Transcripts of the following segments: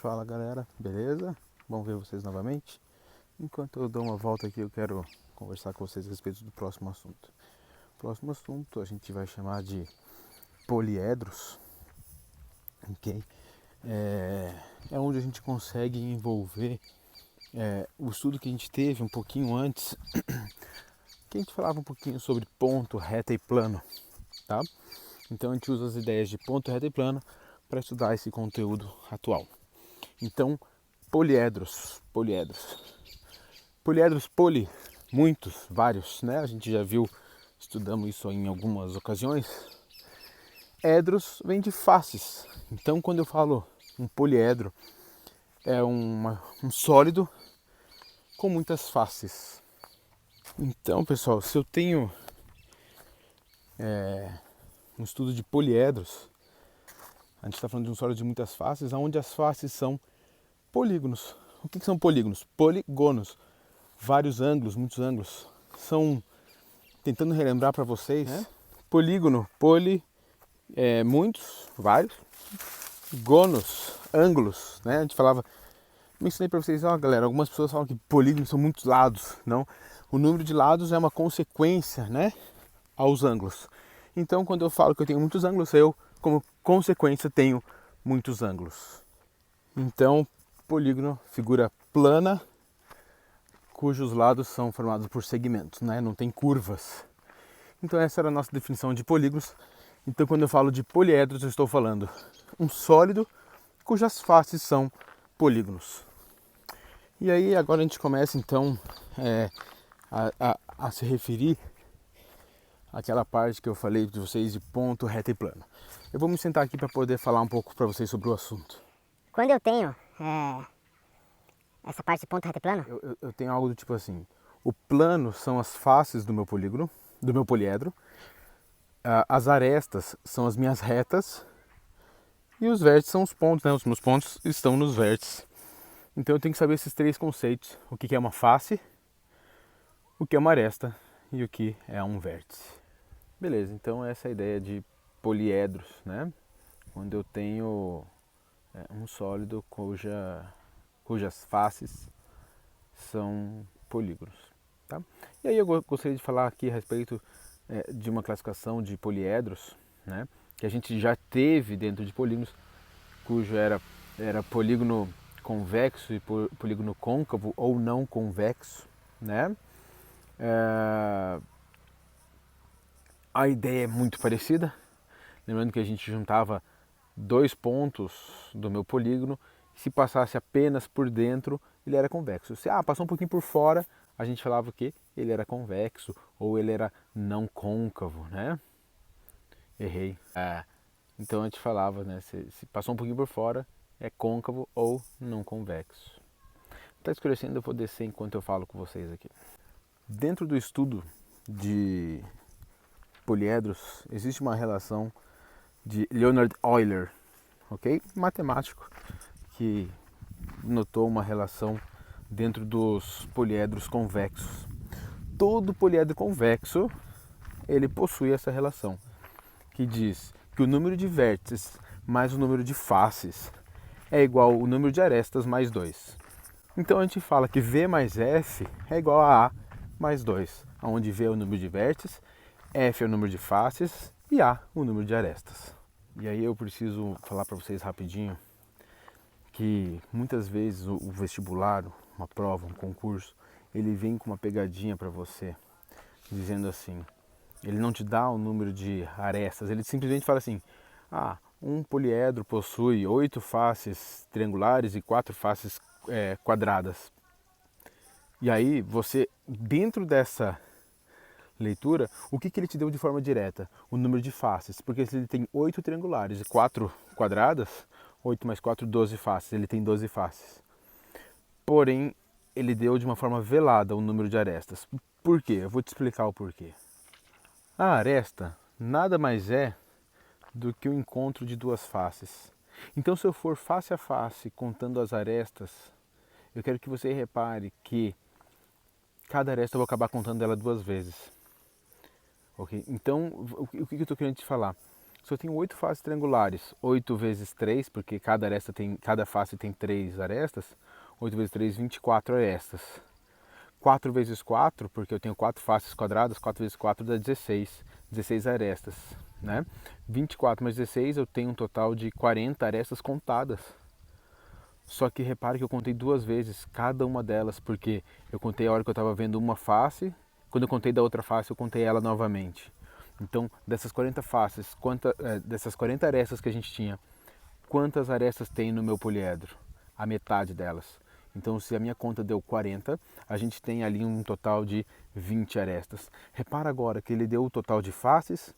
Fala galera, beleza? Bom ver vocês novamente. Enquanto eu dou uma volta aqui, eu quero conversar com vocês a respeito do próximo assunto. O próximo assunto a gente vai chamar de poliedros, ok? É onde a gente consegue envolver o estudo que a gente teve um pouquinho antes, que a gente falava um pouquinho sobre ponto, reta e plano, tá? Então a gente usa as ideias de ponto, reta e plano para estudar esse conteúdo atual. Então, poliedros, muitos, vários, né? A gente já viu, estudamos isso em algumas ocasiões. Edros vem de faces. Então, quando eu falo um poliedro, é um sólido com muitas faces. Então, pessoal, se eu tenho um estudo de poliedros, a gente está falando de um sólido de muitas faces, onde as faces são polígonos. O que são polígonos? Polígonos. Vários ângulos, muitos ângulos. São, tentando relembrar para vocês, polígono, muitos, vários. Gonos, ângulos, né? A gente falava, mencionei para vocês, galera, algumas pessoas falam que polígonos são muitos lados. Não, o número de lados é uma consequência, né, aos ângulos. Então, quando eu falo que eu tenho muitos ângulos, eu, como consequência, tenho muitos ângulos. Então, polígono, figura plana, cujos lados são formados por segmentos, né? Não tem curvas. Então essa era a nossa definição de polígonos. Então quando eu falo de poliedros, eu estou falando um sólido cujas faces são polígonos. E aí agora a gente começa então a se referir àquela parte que eu falei de vocês de ponto, reta e plano. Eu vou me sentar aqui para poder falar um pouco para vocês sobre o assunto. Quando eu tenho essa parte de ponto, reta e plano, Eu tenho algo do tipo assim: o plano são as faces do meu polígono, do meu poliedro, as arestas são as minhas retas e os vértices são os pontos, né? Os meus pontos estão nos vértices. Então eu tenho que saber esses três conceitos: o que é uma face, o que é uma aresta e o que é um vértice. Beleza, então essa é a ideia de poliedros, né? Quando eu tenho um sólido cujas faces são polígonos, tá? E aí eu gostaria de falar aqui a respeito de uma classificação de poliedros, né? Que a gente já teve dentro de polígonos, cujo era polígono convexo e polígono côncavo ou não convexo, né? A ideia é muito parecida, lembrando que a gente juntava dois pontos do meu polígono, se passasse apenas por dentro, ele era convexo. Se passou um pouquinho por fora, a gente falava que ele era convexo ou ele era não côncavo, né? Errei. Então a gente falava, né? Se passou um pouquinho por fora, é côncavo ou não convexo. Está escurecendo, eu vou descer enquanto eu falo com vocês aqui. Dentro do estudo de poliedros, existe uma relação de Leonhard Euler, ok? Matemático, que notou uma relação dentro dos poliedros convexos. Todo poliedro convexo, ele possui essa relação, que diz que o número de vértices mais o número de faces é igual ao número de arestas mais 2. Então a gente fala que V mais F é igual a A mais 2, onde V é o número de vértices, F é o número de faces e A o número de arestas. E aí eu preciso falar para vocês rapidinho que muitas vezes o vestibular, uma prova, um concurso, ele vem com uma pegadinha para você, dizendo assim, ele não te dá o número de arestas, ele simplesmente fala assim, um poliedro possui 8 faces triangulares e 4 faces quadradas. E aí você, dentro dessa leitura, o que ele te deu de forma direta? O número de faces, porque se ele tem 8 triangulares e 4 quadradas, 8 mais 4, 12 faces, ele tem 12 faces. Porém, ele deu de uma forma velada o número de arestas. Por quê? Eu vou te explicar o porquê. A aresta nada mais é do que o encontro de duas faces. Então, se eu for face a face contando as arestas, eu quero que você repare que cada aresta eu vou acabar contando ela duas vezes. Okay? Então, o que eu estou querendo te falar? Se eu tenho 8 faces triangulares, 8 vezes 3, porque cada face tem 3 arestas, 8 vezes 3, 24 arestas. 4 vezes 4, porque eu tenho 4 faces quadradas, 4 vezes 4 dá 16, 16 arestas, né? 24 mais 16, eu tenho um total de 40 arestas contadas. Só que repare que eu contei 2 vezes cada uma delas, porque eu contei a hora que eu estava vendo uma face, quando eu contei da outra face, eu contei ela novamente. Então, dessas 40 faces, dessas 40 arestas que a gente tinha, quantas arestas tem no meu poliedro? A metade delas. Então, se a minha conta deu 40, a gente tem ali um total de 20 arestas. Repara agora que ele deu o total de faces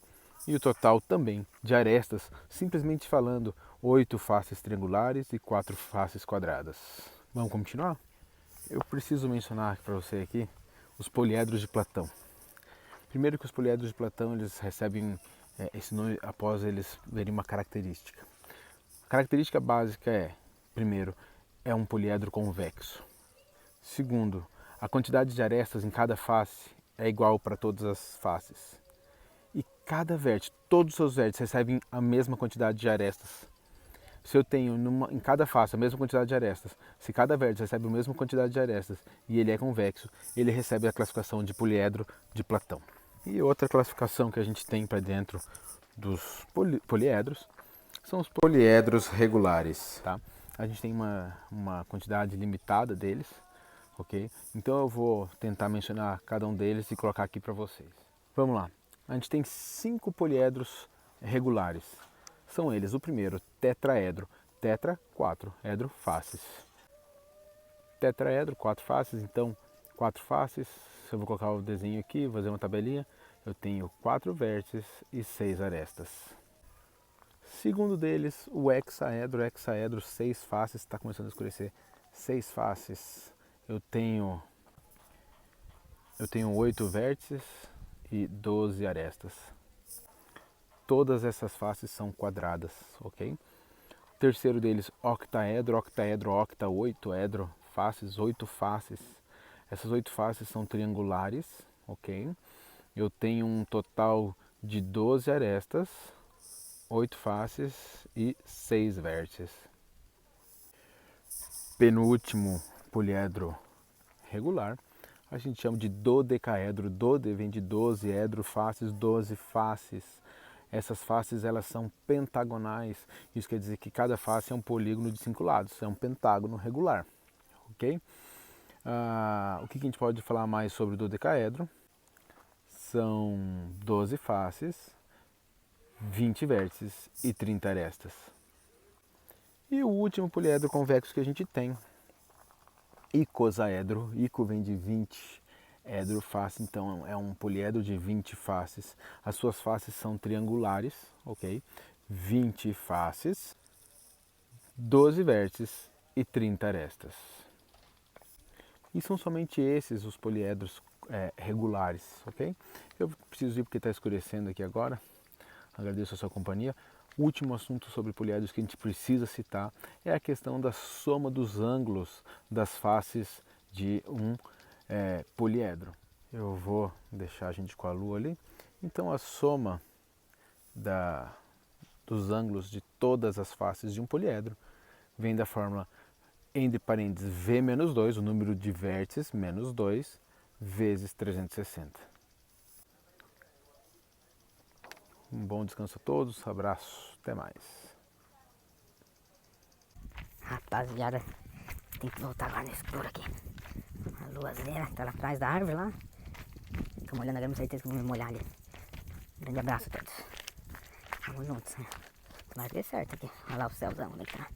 e o total também de arestas, simplesmente falando 8 faces triangulares e 4 faces quadradas. Vamos continuar? Eu preciso mencionar para você aqui os poliedros de Platão. Primeiro que os poliedros de Platão, eles recebem esse nome após eles verem uma característica. A característica básica é, primeiro, é um poliedro convexo. Segundo, a quantidade de arestas em cada face é igual para todas as faces. E cada vértice, todos os seus vértices recebem a mesma quantidade de arestas. Se eu tenho em cada face a mesma quantidade de arestas, se cada vértice recebe a mesma quantidade de arestas e ele é convexo, ele recebe a classificação de poliedro de Platão. E outra classificação que a gente tem para dentro dos poliedros são os poliedros regulares, tá? A gente tem uma quantidade limitada deles, ok? Então eu vou tentar mencionar cada um deles e colocar aqui para vocês. Vamos lá. A gente tem 5 poliedros regulares. São eles, o primeiro, tetraedro. Tetra, 4, edro, faces. Tetraedro, 4 faces, então 4 faces. Se eu vou colocar o desenho aqui, vou fazer uma tabelinha, eu tenho 4 vértices e 6 arestas. Segundo deles, o hexaedro, 6 faces, está começando a escurecer, 6 faces. Eu tenho 8 vértices e 12 arestas. Todas essas faces são quadradas, ok? Terceiro deles, octaedro, octa, 8 edro, faces, 8 faces. Essas 8 faces são triangulares, ok? Eu tenho um total de 12 arestas, 8 faces e 6 vértices. Penúltimo poliedro regular, a gente chama de dodecaedro. Dode vem de 12, edro, faces, 12 faces. Essas faces elas são pentagonais, isso quer dizer que cada face é um polígono de 5 lados, é um pentágono regular, ok? O que a gente pode falar mais sobre o dodecaedro? São 12 faces, 20 vértices e 30 arestas. E o último poliedro convexo que a gente tem, icosaedro. Ico vem de 20, edro, face, então é um poliedro de 20 faces. As suas faces são triangulares, ok? 20 faces, 12 vértices e 30 arestas. E são somente esses os poliedros regulares, ok? Eu preciso ir porque está escurecendo aqui agora. Agradeço a sua companhia. O último assunto sobre poliedros que a gente precisa citar é a questão da soma dos ângulos das faces de um poliedro. Eu vou deixar a gente com a lua ali. Então a soma dos ângulos de todas as faces de um poliedro vem da fórmula entre parênteses V menos 2, o número de vértices, menos 2, vezes 360. Um bom descanso a todos, abraço, até mais. Rapaziada, tem que voltar lá no escuro aqui. A luazeira tá lá atrás da árvore lá. Tô molhando agora, com certeza que eu vou me molhar ali. Grande abraço a todos. Vamos juntos, né? Tomara que dê certo aqui. Olha lá o céuzão, como é que tá.